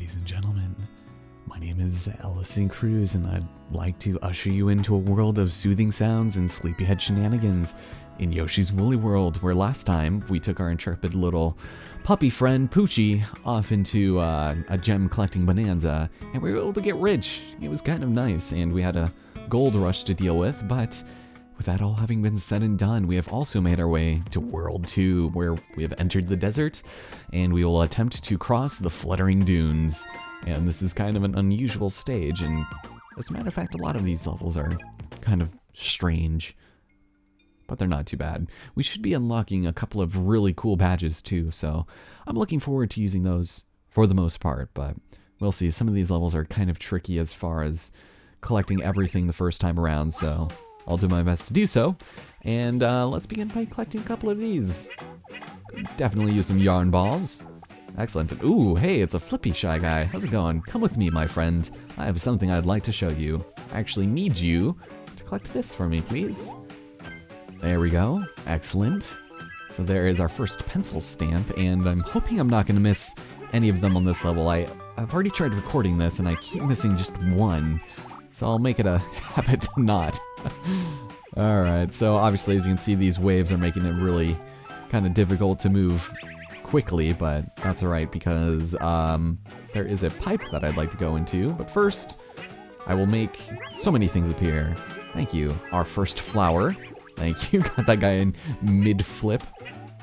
Ladies and gentlemen, my name is Ellison Cruz, and I'd like to usher you into a world of soothing sounds and sleepyhead shenanigans in Yoshi's Woolly World, where last time we took our intrepid little puppy friend Poochy off into a gem collecting bonanza, and we were able to get rich. It was kind of nice, and we had a gold rush to deal with, but with that all having been said and done, we have also made our way to World 2, where we have entered the desert, and we will attempt to cross the Fluttering Dunes. And this is kind of an unusual stage, and as a matter of fact, a lot of these levels are kind of strange, but they're not too bad. We should be unlocking a couple of really cool badges too, so I'm looking forward to using those for the most part, but we'll see. Some of these levels are kind of tricky as far as collecting everything the first time around, so I'll do my best to do so. And let's begin by collecting a couple of these. Definitely use some yarn balls. Excellent. Ooh, hey, it's a flippy shy guy. How's it going? Come with me, my friend. I have something I'd like to show you. I actually need you to collect this for me, please. There we go. Excellent. So there is our first pencil stamp, and I'm hoping I'm not going to miss any of them on this level. I've already tried recording this, and I keep missing just one. So I'll make it a habit to not. Alright, so obviously as you can see, these waves are making it really kind of difficult to move quickly, but that's alright because there is a pipe that I'd like to go into. But first, I will make so many things appear. Thank you. Our first flower. Thank you. Got that guy in mid-flip.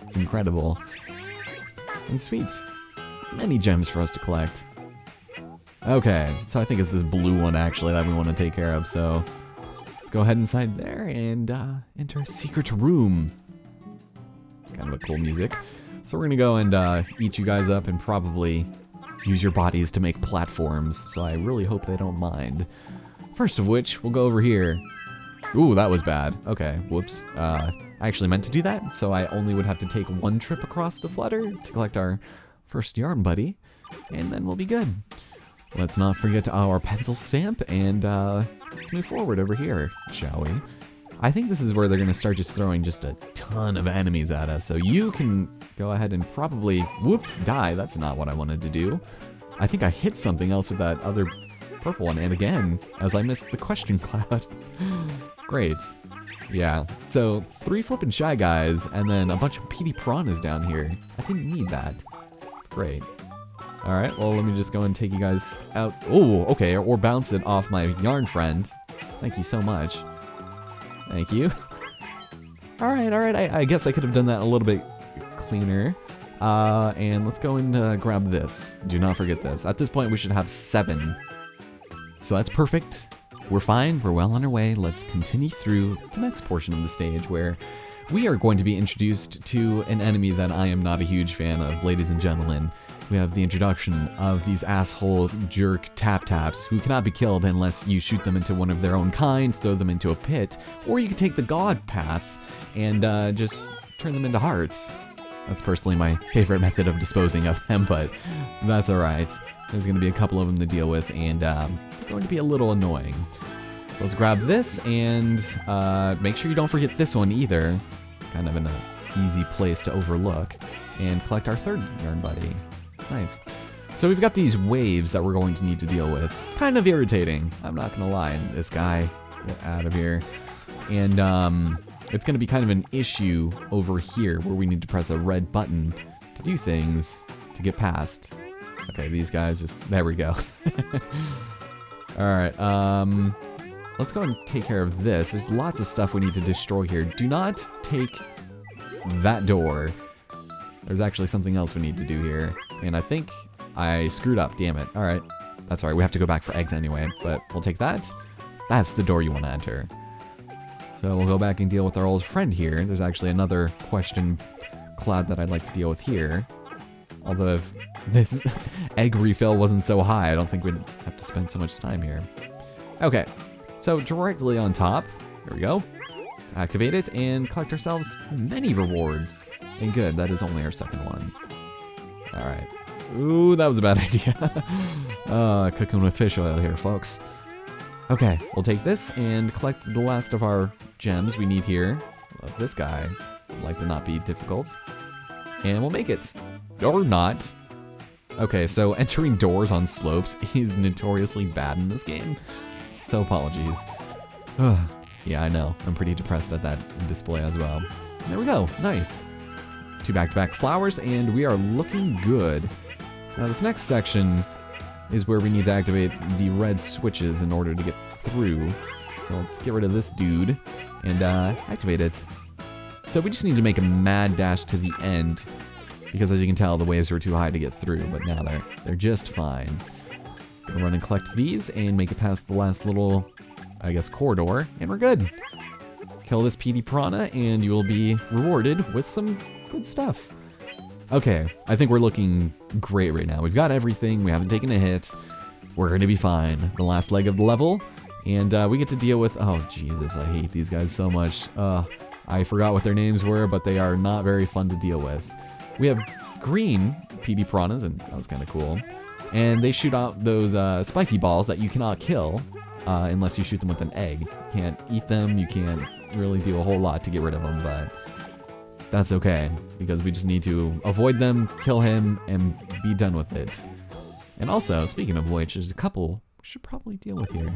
It's incredible. And sweet. Many gems for us to collect. Okay, so I think it's this blue one actually that we want to take care of, so let's go ahead inside there and enter a secret room. Kind of a cool music. So we're gonna go and eat you guys up and probably use your bodies to make platforms, so I really hope they don't mind. First of which, we'll go over here. Ooh, that was bad. Okay, whoops. I actually meant to do that, so I only would have to take one trip across the flutter to collect our first yarn buddy, and then we'll be good. Let's not forget our pencil stamp, and let's move forward over here, shall we? I think this is where they're going to start just throwing just a ton of enemies at us, so you can go ahead and probably, whoops, die. That's not what I wanted to do. I think I hit something else with that other purple one, and again, as I missed the question cloud. Great. Yeah, so 3 flippin' shy guys, and then a bunch of PD piranhas down here. I didn't need that. It's great. Alright, well, let me just go and take you guys out. Oh, okay, or bounce it off my yarn friend. Thank you so much. Thank you. Alright, I guess I could have done that a little bit cleaner. And let's go and grab this. Do not forget this. At this point, we should have 7. So that's perfect. We're fine, we're well on our way. Let's continue through the next portion of the stage where we are going to be introduced to an enemy that I am not a huge fan of, ladies and gentlemen. We have the introduction of these asshole jerk tap-taps who cannot be killed unless you shoot them into one of their own kind, throw them into a pit, or you can take the god path and just turn them into hearts. That's personally my favorite method of disposing of them, but that's alright. There's going to be a couple of them to deal with, and they're going to be a little annoying. So let's grab this, and make sure you don't forget this one either. It's kind of an easy place to overlook. And collect our third yarn buddy. Nice. So we've got these waves that we're going to need to deal with. Kind of irritating, I'm not gonna lie. This guy, get out of here. And it's gonna be kind of an issue over here where we need to press a red button to do things to get past. Okay, these guys just, there we go. Alright, let's go and take care of this. There's lots of stuff we need to destroy here. Do not take that door. There's actually something else we need to do here. And I think I screwed up, damn it. Alright, that's alright, we have to go back for eggs anyway, but we'll take that. That's the door you want to enter. So we'll go back and deal with our old friend here. There's actually another question cloud that I'd like to deal with here. Although if this egg refill wasn't so high, I don't think we'd have to spend so much time here. Okay, so directly on top, here we go. To activate it and collect ourselves many rewards. And good, that is only our second one. Alright. Ooh, that was a bad idea. Cooking with fish oil here, folks. Okay, we'll take this and collect the last of our gems we need here. Love this guy. I'd like to not be difficult. And we'll make it. Or not. Okay, so entering doors on slopes is notoriously bad in this game. So apologies. Yeah, I know. I'm pretty depressed at that display as well. There we go. Nice. 2 back-to-back flowers, and we are looking good. Now this next section is where we need to activate the red switches in order to get through. So let's get rid of this dude and activate it. So we just need to make a mad dash to the end, because as you can tell, the waves were too high to get through, but now they're just fine. Gonna run and collect these and make it past the last little, I guess, corridor, and we're good. Kill this PD Piranha, and you will be rewarded with some good stuff. Okay, I think we're looking great right now. We've got everything, we haven't taken a hit. We're gonna be fine. The last leg of the level, and we get to deal with, oh Jesus, I hate these guys so much. I forgot what their names were, but they are not very fun to deal with. We have green PD Piranhas, and that was kind of cool. And they shoot out those spiky balls that you cannot kill unless you shoot them with an egg. You can't eat them, you can't really do a whole lot to get rid of them, but that's okay, because we just need to avoid them, kill him, and be done with it. And also, speaking of which, there's a couple we should probably deal with here.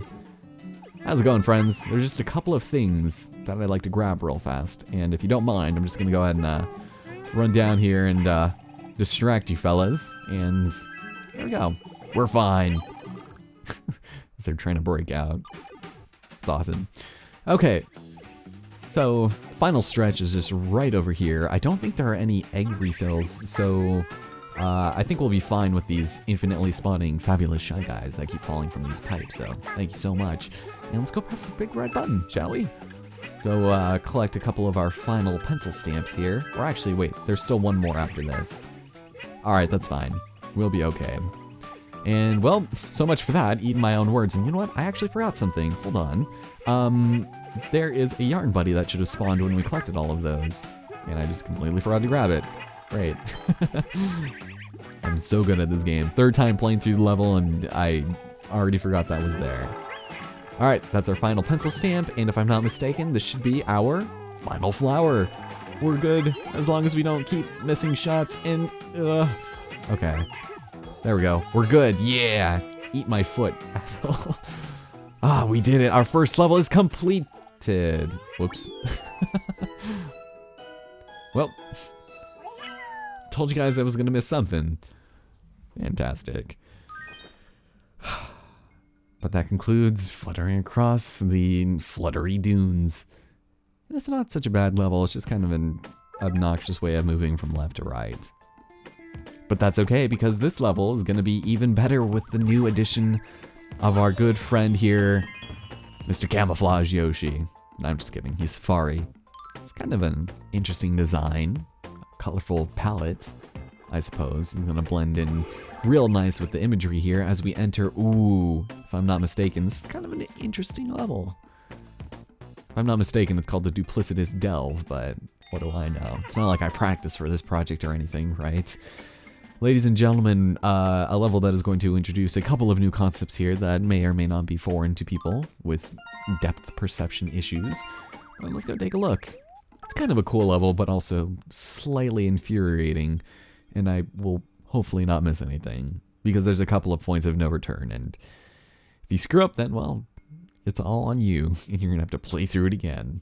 How's it going, friends? There's just a couple of things that I'd like to grab real fast, and if you don't mind, I'm just gonna go ahead and run down here and distract you fellas, and there we go. We're fine. As they're trying to break out. It's awesome. Okay, so final stretch is just right over here. I don't think there are any egg refills, so I think we'll be fine with these infinitely spawning fabulous Shy Guys that keep falling from these pipes, so thank you so much. And let's go press the big red button, shall we? Let's go collect a couple of our final pencil stamps here. Or actually, wait, there's still one more after this. Alright, that's fine. We'll be okay. And, well, so much for that, eating my own words. And you know what? I actually forgot something. Hold on. There is a yarn buddy that should have spawned when we collected all of those. And I just completely forgot to grab it. Great. I'm so good at this game. 3rd time playing through the level, and I already forgot that was there. Alright, that's our final pencil stamp, and if I'm not mistaken, this should be our final flower. We're good, as long as we don't keep missing shots, and, okay. There we go. We're good. Yeah! Eat my foot, asshole. Ah, we did it. Our first level is completed. Whoops. Well, told you guys I was gonna miss something. Fantastic. But that concludes fluttering across the fluttery dunes. And it's not such a bad level, it's just kind of an obnoxious way of moving from left to right. But that's okay, because this level is gonna be even better with the new addition of our good friend here, Mr. Camouflage Yoshi. I'm just kidding, he's Safari. It's kind of an interesting design, colorful palette, I suppose. It's gonna blend in real nice with the imagery here as we enter, ooh, if I'm not mistaken, this is kind of an interesting level. If I'm not mistaken, it's called the Duplicitous Delve, but what do I know? It's not like I practiced for this project or anything, right? Ladies and gentlemen, a level that is going to introduce a couple of new concepts here that may or may not be foreign to people with depth perception issues. Well, let's go take a look. It's kind of a cool level, but also slightly infuriating, and I will hopefully not miss anything, because there's a couple of points of no return, and if you screw up, then, well, it's all on you, and you're gonna have to play through it again.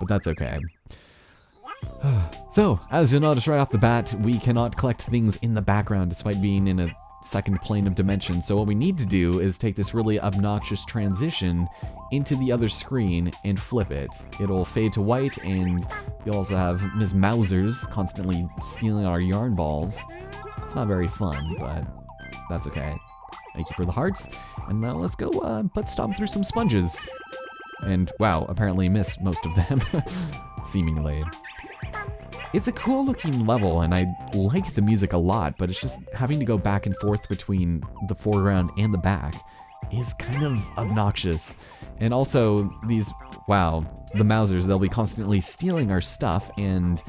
But that's okay. So, as you'll notice right off the bat, we cannot collect things in the background despite being in a second plane of dimension, so what we need to do is take this really obnoxious transition into the other screen and flip it. It'll fade to white, and you'll also have Ms. Mausers constantly stealing our yarn balls. It's not very fun, but that's okay. Thank you for the hearts, and now let's go butt stomp through some sponges. And wow, apparently miss most of them, seemingly. It's a cool looking level, and I like the music a lot, but it's just having to go back and forth between the foreground and the back is kind of obnoxious. And also, these, wow, the Mausers, they'll be constantly stealing our stuff, and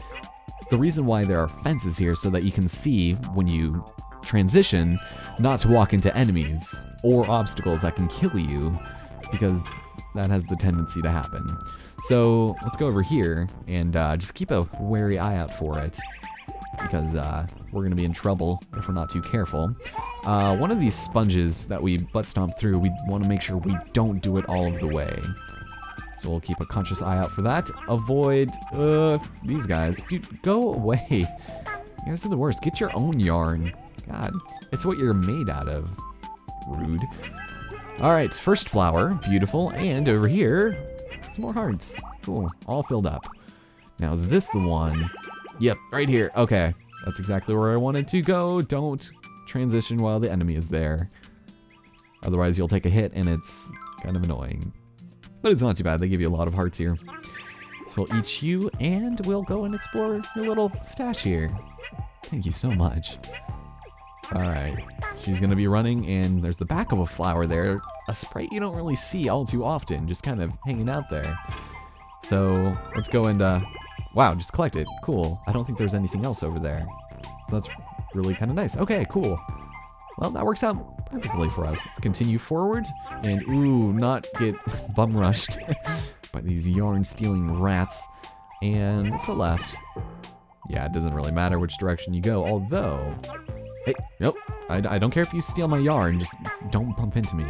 the reason why there are fences here so that you can see when you transition not to walk into enemies or obstacles that can kill you, because that has the tendency to happen. So let's go over here and just keep a wary eye out for it. because we're gonna be in trouble if we're not too careful. One of these sponges that we butt stomp through, we want to make sure we don't do it all of the way. So we'll keep a conscious eye out for that. Avoid these guys. Dude, go away. You guys are the worst. Get your own yarn. God, it's what you're made out of. Rude. Alright, first flower. Beautiful. And over here, some more hearts. Cool. All filled up. Now, is this the one? Yep, right here. Okay. That's exactly where I wanted to go. Don't transition while the enemy is there. Otherwise, you'll take a hit, and it's kind of annoying. But it's not too bad. They give you a lot of hearts here. So we'll eat you, and we'll go and explore your little stash here. Thank you so much. Alright. She's going to be running, and there's the back of a flower there. A sprite you don't really see all too often, just kind of hanging out there. So let's go and, wow, just collect it. Cool. I don't think there's anything else over there. So that's really kind of nice. Okay, cool. Well, that works out perfectly for us. Let's continue forward and, ooh, not get bum rushed by these yarn stealing rats. And let's go left. Yeah, it doesn't really matter which direction you go, although, hey, nope, I don't care if you steal my yarn, just don't bump into me.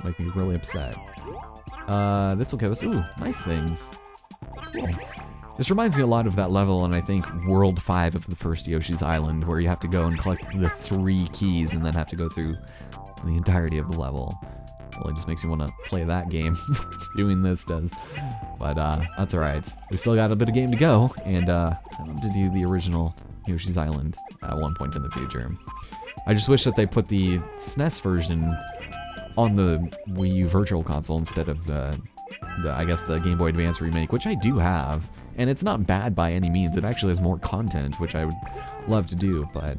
Make me really upset. This will give us, ooh, nice things. Cool. This reminds me a lot of that level in, I think, World 5 of the first Yoshi's Island, where you have to go and collect the 3 keys and then have to go through the entirety of the level. Well, it just makes me want to play that game. Doing this does. But, that's alright. We still got a bit of game to go, and, I'd love to do the original Yoshi's Island at one point in the future. I just wish that they put the SNES version on the Wii U Virtual Console instead of the I guess the Game Boy Advance remake, which I do have, and it's not bad by any means. It actually has more content, which I would love to do, but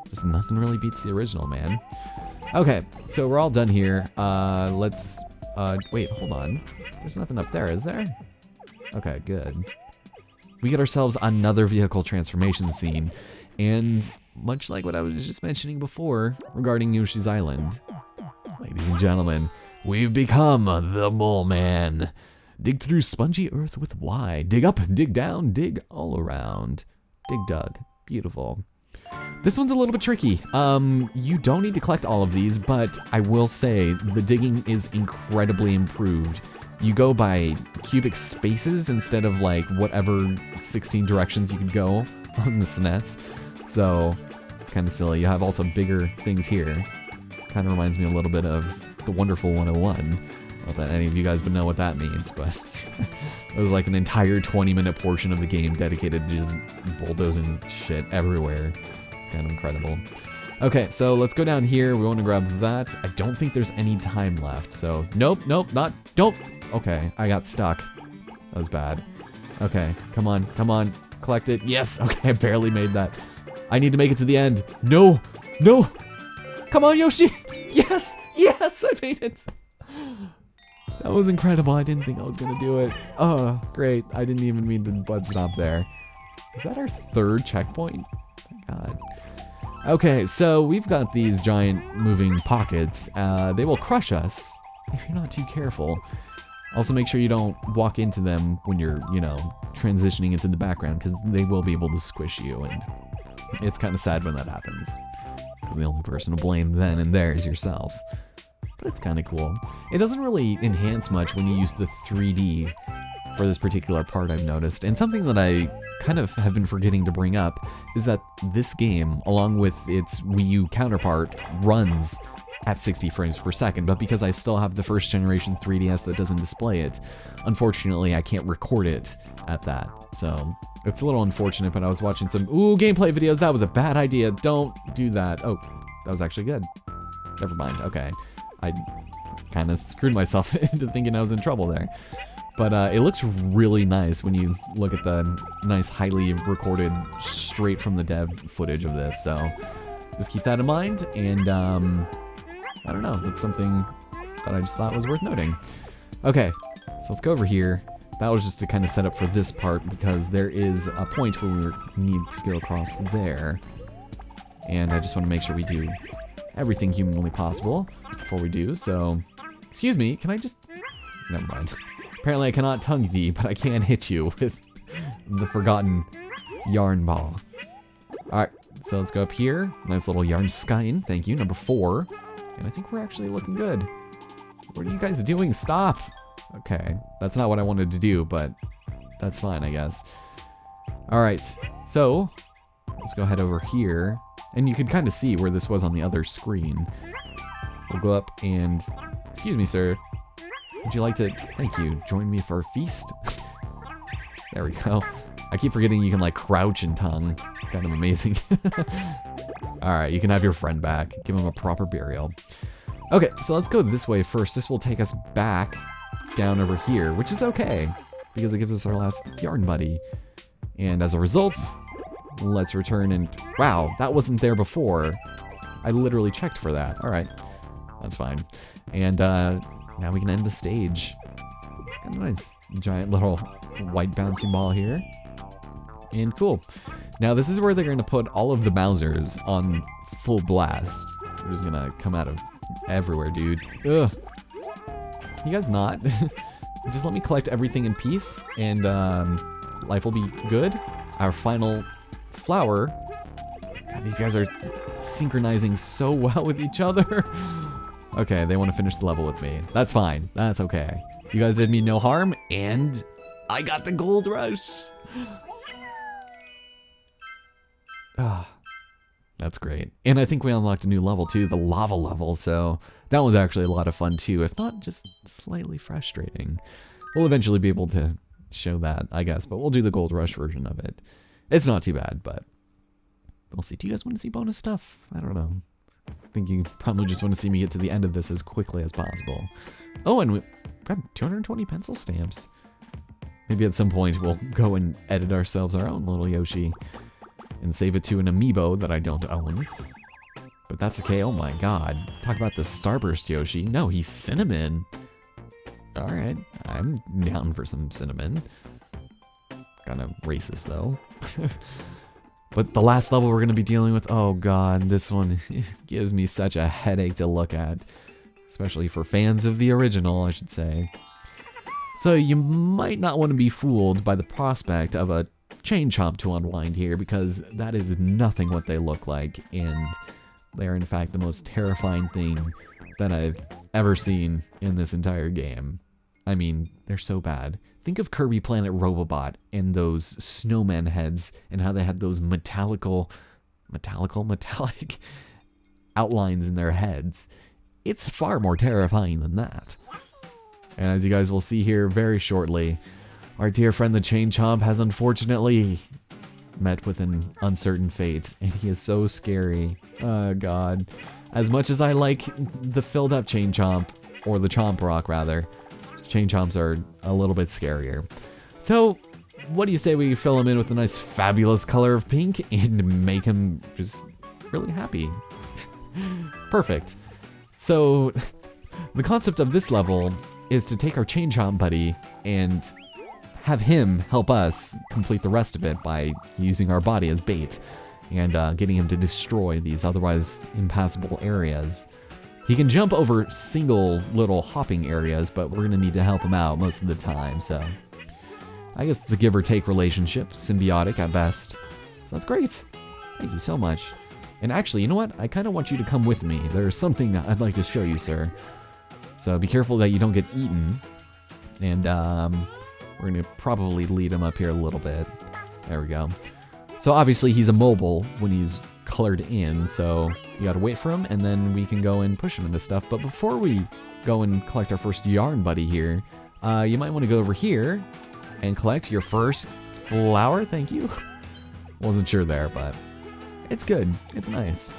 just nothing really beats the original, man. Okay, so we're all done here. Let's, wait, hold on. There's nothing up there, is there? Okay, good. We get ourselves another vehicle transformation scene, and much like what I was just mentioning before regarding Yoshi's Island, ladies and gentlemen, we've become the Mole Man. Dig through spongy earth with Y. Dig up, dig down, dig all around. Dig dug. Beautiful. This one's a little bit tricky. You don't need to collect all of these, but I will say the digging is incredibly improved. You go by cubic spaces instead of like whatever 16 directions you could go on the SNES. So it's kind of silly. You have also bigger things here. Kind of reminds me a little bit of the Wonderful 101. Not that any of you guys would know what that means, but it was like an entire 20-minute portion of the game dedicated to just bulldozing shit everywhere. It's kind of incredible. Okay, so let's go down here. We want to grab that. I don't think there's any time left, so nope, don't. Okay, I got stuck. That was bad. Okay, come on, collect it. Yes, okay, I barely made that. I need to make it to the end. No, come on, Yoshi. Yes, I made it. That was incredible. I didn't think I was gonna do it. Oh, great. I didn't even mean to butt stop there. Is that our 3rd checkpoint? God. Okay, so we've got these giant moving pockets. They will crush us if you're not too careful. Also, make sure you don't walk into them when you're, transitioning into the background, because they will be able to squish you, and it's kind of sad when that happens. Because the only person to blame then and there is yourself. But it's kind of cool. It doesn't really enhance much when you use the 3D for this particular part, I've noticed. And something that I kind of have been forgetting to bring up is that this game, along with its Wii U counterpart, runs at 60 frames per second, but because I still have the first generation 3DS that doesn't display it, unfortunately I can't record it at that. So it's a little unfortunate, but I was watching some gameplay videos. That was a bad idea. Don't do that. Oh, that was actually good. Never mind. Okay. I kind of screwed myself into thinking I was in trouble there. But it looks really nice when you look at the nice, highly recorded, straight from the dev footage of this. So just keep that in mind, and I don't know, it's something that I just thought was worth noting. Okay, so let's go over here. That was just to kind of set up for this part, because there is a point where we need to go across there. And I just want to make sure we do everything humanly possible before we do, so... Excuse me, can I just... Never mind. Apparently I cannot tongue thee, but I can hit you with the forgotten yarn ball. Alright, so let's go up here. Nice little yarn skying. Thank you. Number 4. And I think we're actually looking good. What are you guys doing? Stop! Okay, that's not what I wanted to do, but that's fine, I guess. Alright, so let's go head over here. And you can kind of see where this was on the other screen. We'll go up and... Excuse me, sir. Would you like to... Thank you. Join me for a feast? There we go. I keep forgetting you can, like, crouch and tongue. It's kind of amazing. Alright, you can have your friend back. Give him a proper burial. Okay, so let's go this way first. This will take us back down over here, which is okay, because it gives us our last yarn buddy. And as a result, let's return and... Wow, that wasn't there before. I literally checked for that. Alright, that's fine. And now we can end the stage. It's kind of nice. Giant little white bouncy ball here. And cool. Now this is where they're going to put all of the Bowsers on full blast. They're just going to come out of everywhere, dude. Ugh. You guys not? Just let me collect everything in peace, and life will be good. Our final flower. God, these guys are synchronizing so well with each other. Okay, they want to finish the level with me. That's fine. That's okay. You guys did me no harm, and I got the gold rush. Ah, that's great. And I think we unlocked a new level too, the lava level, so that was actually a lot of fun too, if not just slightly frustrating. We'll eventually be able to show that, I guess, but we'll do the gold rush version of it. It's not too bad, but we'll see. Do you guys want to see bonus stuff? I don't know. I think you probably just want to see me get to the end of this as quickly as possible. Oh, and we got 220 pencil stamps. Maybe at some point we'll go and edit ourselves our own little Yoshi and save it to an amiibo that I don't own. But that's okay. Oh my god. Talk about the Starburst Yoshi. No, he's cinnamon. Alright, I'm down for some cinnamon. Kind of racist though. But the last level we're going to be dealing with, oh god, this one gives me such a headache to look at. Especially for fans of the original, I should say. So you might not want to be fooled by the prospect of a chain chomp to unwind here, because that is nothing what they look like, and they are in fact the most terrifying thing that I've ever seen in this entire game. I mean, they're so bad. Think of Kirby Planet Robobot and those snowman heads and how they had those metallic outlines in their heads. It's far more terrifying than that. And as you guys will see here very shortly, our dear friend the Chain Chomp has unfortunately met with an uncertain fate, and he is so scary. Oh god. As much as I like the filled up Chain Chomp, or the Chomp Rock rather, Chain Chomps are a little bit scarier. So, what do you say we fill him in with a nice fabulous color of pink and make him just really happy? Perfect. So, the concept of this level is to take our Chain Chomp buddy and have him help us complete the rest of it by using our body as bait and getting him to destroy these otherwise impassable areas. He can jump over single little hopping areas, but we're gonna need to help him out most of the time, so I guess it's a give or take relationship, symbiotic at best. So that's great. Thank you so much. And actually, you know what? I kind of want you to come with me. There's something I'd like to show you, sir. So be careful that you don't get eaten. And we're gonna probably lead him up here a little bit. There we go. So obviously he's immobile when he's colored in, so you gotta wait for him, and then we can go and push him into stuff. But before we go and collect our first yarn buddy here, you might want to go over here and collect your first flower. Thank you. Wasn't sure there, but it's good. It's nice.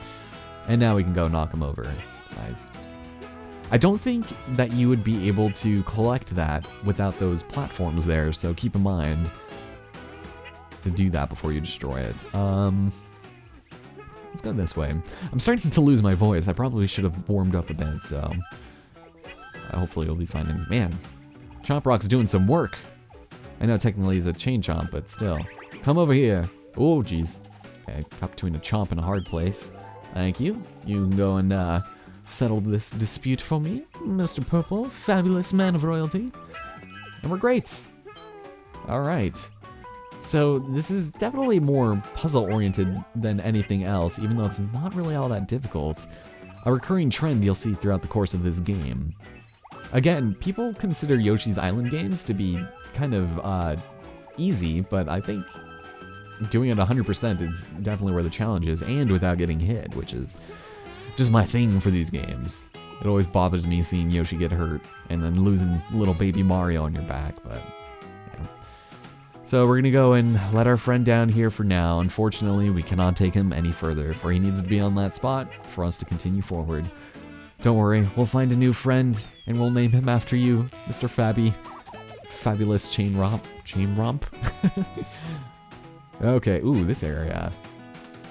And now we can go knock him over. It's nice. I don't think that you would be able to collect that without those platforms there, so keep in mind to do that before you destroy it. Let's go this way. I'm starting to lose my voice. I probably should have warmed up a bit, so hopefully it'll be fine. And man, Chomp Rock's doing some work. I know technically he's a chain chomp, but still. Come over here. Oh, jeez. Okay, caught between a chomp and a hard place. Thank you. You can go and settle this dispute for me, Mr. Purple, fabulous man of royalty. And we're great. All right. So this is definitely more puzzle-oriented than anything else, even though it's not really all that difficult. A recurring trend you'll see throughout the course of this game. Again, people consider Yoshi's Island games to be kind of easy, but I think doing it 100% is definitely where the challenge is, and without getting hit, which is just my thing for these games. It always bothers me seeing Yoshi get hurt and then losing little baby Mario on your back, but yeah. So we're gonna go and let our friend down here for now. Unfortunately, we cannot take him any further, for he needs to be on that spot for us to continue forward. Don't worry, we'll find a new friend, and we'll name him after you, Mr. Fabby. Fabulous Chain Romp? Okay, ooh, this area.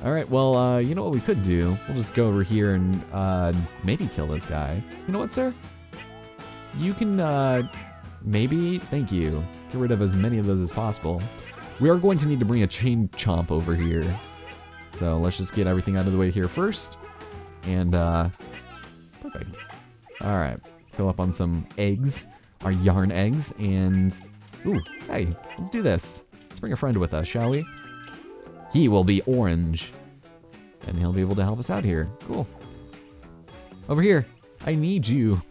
Alright, well, you know what we could do? We'll just go over here and, maybe kill this guy. You know what, sir? You can, maybe, thank you. Get rid of as many of those as possible. We are going to need to bring a chain chomp over here. So let's just get everything out of the way here first. And, perfect. Alright, fill up on some eggs, our yarn eggs, and, ooh, hey, let's do this. Let's bring a friend with us, shall we? He will be orange, and he'll be able to help us out here. Cool. Over here, I need you.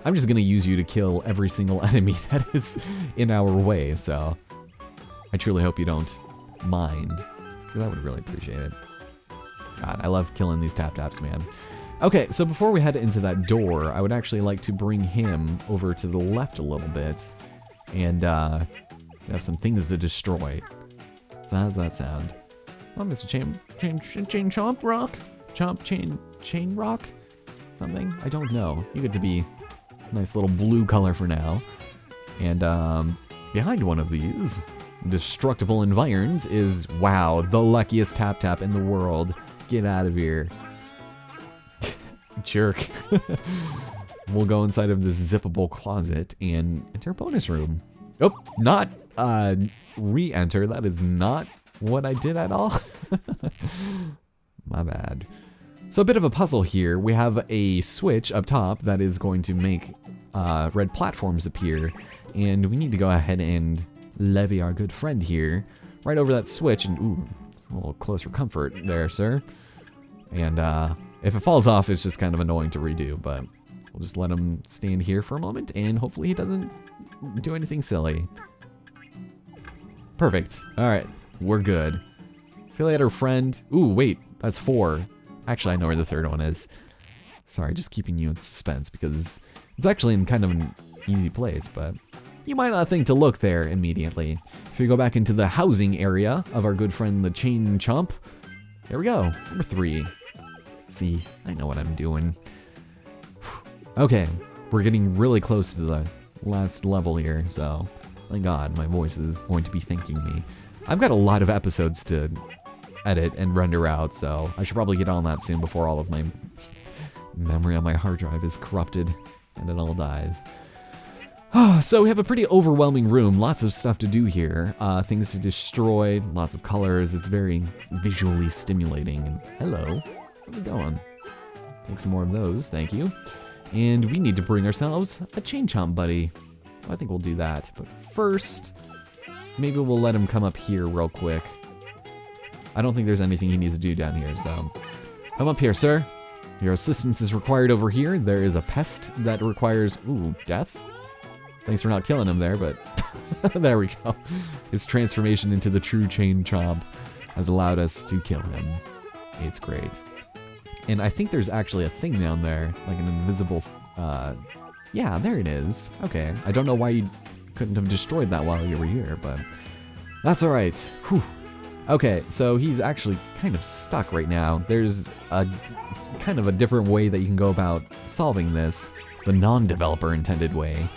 I'm just gonna use you to kill every single enemy that is in our way, so I truly hope you don't mind, because I would really appreciate it. God, I love killing these tap-taps, man. Okay, so before we head into that door, I would actually like to bring him over to the left a little bit, and we have some things to destroy. So how's that sound? Oh, Mr. Chain Chomp Rock? Chain Rock? Something? I don't know. You get to be a nice little blue color for now. And behind one of these destructible environs is, wow, the luckiest tap-tap in the world. Get out of here. Jerk. We'll go inside of this zippable closet and enter a bonus room. Oh, not re-enter. That is not what I did at all. My bad. So a bit of a puzzle here. We have a switch up top that is going to make red platforms appear, and we need to go ahead and levy our good friend here right over that switch, and ooh, it's a little close for comfort there, sir. And if it falls off, it's just kind of annoying to redo, but we'll just let him stand here for a moment, and hopefully he doesn't do anything silly. Perfect. Alright, we're good. See you later, friend. Ooh, wait, that's 4. Actually, I know where the third one is. Sorry, just keeping you in suspense, because it's actually in kind of an easy place, but you might not think to look there immediately. If we go back into the housing area of our good friend, the Chain Chomp, there we go, number 3. See, I know what I'm doing. Okay, we're getting really close to the last level here, so thank God my voice is going to be thanking me. I've got a lot of episodes to edit and render out, so I should probably get on that soon before all of my memory on my hard drive is corrupted and it all dies. So we have a pretty overwhelming room, lots of stuff to do here, things to destroy, lots of colors. It's very visually stimulating. And hello, how's it going? Take some more of those, thank you. And we need to bring ourselves a Chain Chomp buddy, so I think we'll do that. But first, maybe we'll let him come up here real quick. I don't think there's anything he needs to do down here, so come up here, sir. Your assistance is required over here. There is a pest that requires, ooh, death? Thanks for not killing him there, but there we go. His transformation into the true Chain Chomp has allowed us to kill him. It's great. And I think there's actually a thing down there, like an invisible, yeah, there it is. Okay, I don't know why you couldn't have destroyed that while you were here, but that's alright. Whew. Okay, so he's actually kind of stuck right now. There's a kind of a different way that you can go about solving this, the non-developer intended way.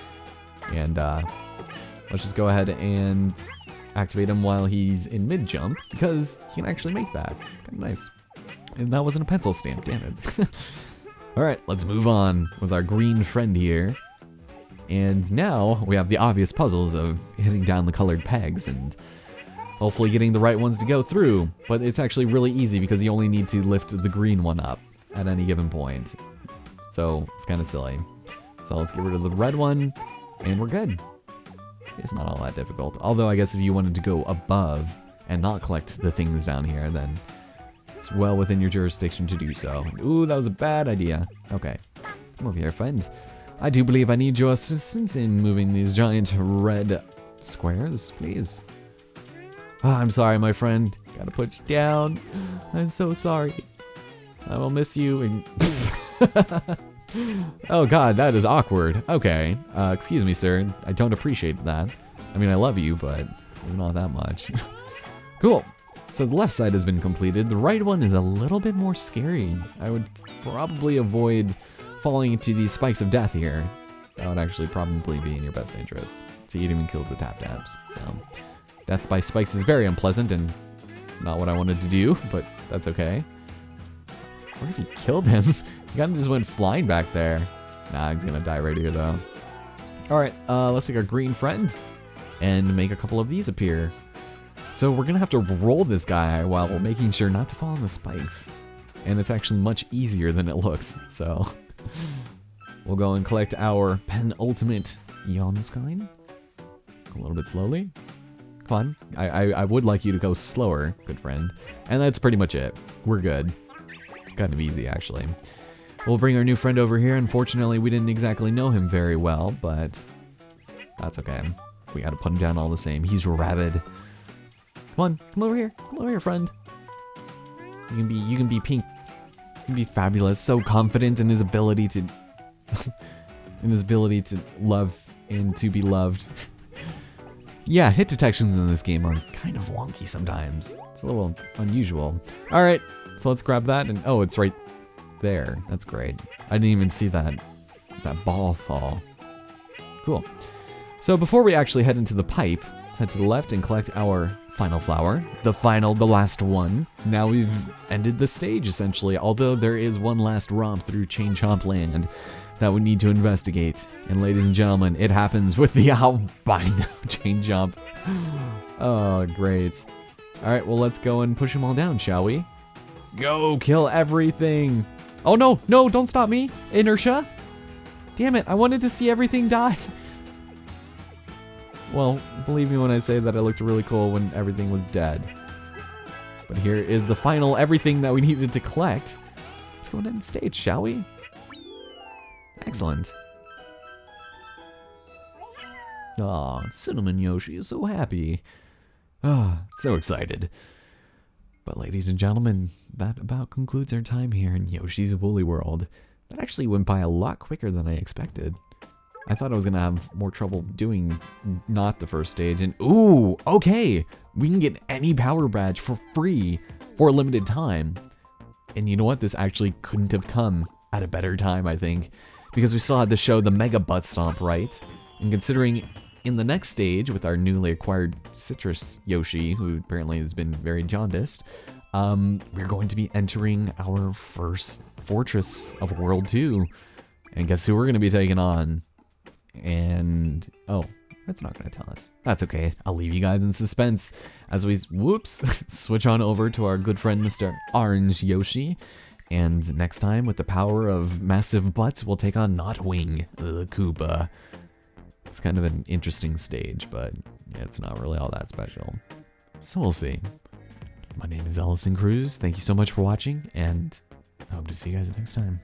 And let's just go ahead and activate him while he's in mid-jump, because he can actually make that. Kind of nice. And that wasn't a pencil stamp, damn it. Alright, let's move on with our green friend here. And now we have the obvious puzzles of hitting down the colored pegs and hopefully getting the right ones to go through. But it's actually really easy because you only need to lift the green one up at any given point. So it's kind of silly. So let's get rid of the red one, and we're good. It's not all that difficult. Although I guess if you wanted to go above and not collect the things down here, then it's well within your jurisdiction to do so. Ooh, that was a bad idea. Okay, come over here, friends. I do believe I need your assistance in moving these giant red squares, please. Ah, I'm sorry, my friend. Gotta put you down. I'm so sorry. I will miss you. And oh god, that is awkward. Okay, excuse me, sir. I don't appreciate that. I mean, I love you, but not that much. Cool. So the left side has been completed. The right one is a little bit more scary. I would probably avoid falling into these spikes of death here. That would actually probably be in your best interest. See, it even kills the tap-taps. So, death by spikes is very unpleasant and not what I wanted to do, but that's okay. What if he killed him? He kind of just went flying back there. Nah, he's gonna die right here though. Alright, let's take our green friend and make a couple of these appear. So we're gonna have to roll this guy while making sure not to fall on the spikes. And it's actually much easier than it looks, so. We'll go and collect our penultimate Jonskine. A little bit slowly. Come on, I would like you to go slower, good friend. And that's pretty much it. We're good. It's kind of easy, actually. We'll bring our new friend over here. Unfortunately, we didn't exactly know him very well, but that's okay. We gotta put him down all the same. He's rabid. Come over here. Come over here, friend. You can be pink. You can be fabulous. So confident in his ability to love and to be loved. Yeah, hit detections in this game are kind of wonky sometimes. It's a little unusual. All right, so let's grab that and oh, it's right there. That's great. I didn't even see that ball fall. Cool. So before we actually head into the pipe, let's head to the left and collect our final flower. The last one. Now we've ended the stage essentially, although there is one last romp through Chomp land that we need to investigate. And ladies and gentlemen, it happens with the albino Chomp. Oh, great. All right, well, let's go and push them all down, shall we? Go kill everything. Oh no, no, don't stop me. Inertia. Damn it, I wanted to see everything die. Well, believe me when I say that it looked really cool when everything was dead. But here is the final everything that we needed to collect. Let's go and end the stage, shall we? Excellent. Aw, Cinnamon Yoshi is so happy. Ah, so excited. But ladies and gentlemen, that about concludes our time here in Yoshi's Woolly World. That actually went by a lot quicker than I expected. I thought I was gonna have more trouble doing not the first stage, and ooh, okay! We can get any power badge for free for a limited time. And you know what? This actually couldn't have come at a better time, I think, because we still had to show the Mega Butt Stomp, right? And considering in the next stage, with our newly acquired Citrus Yoshi, who apparently has been very jaundiced, we're going to be entering our first Fortress of World 2. And guess who we're gonna be taking on? And, oh, that's not gonna tell us. That's okay, I'll leave you guys in suspense as we, whoops, switch on over to our good friend Mr. Orange Yoshi. And next time, with the power of massive butts, we'll take on Notwing, the Koopa. It's kind of an interesting stage, but it's not really all that special. So we'll see. My name is Ellison Cruz, thank you so much for watching, and I hope to see you guys next time.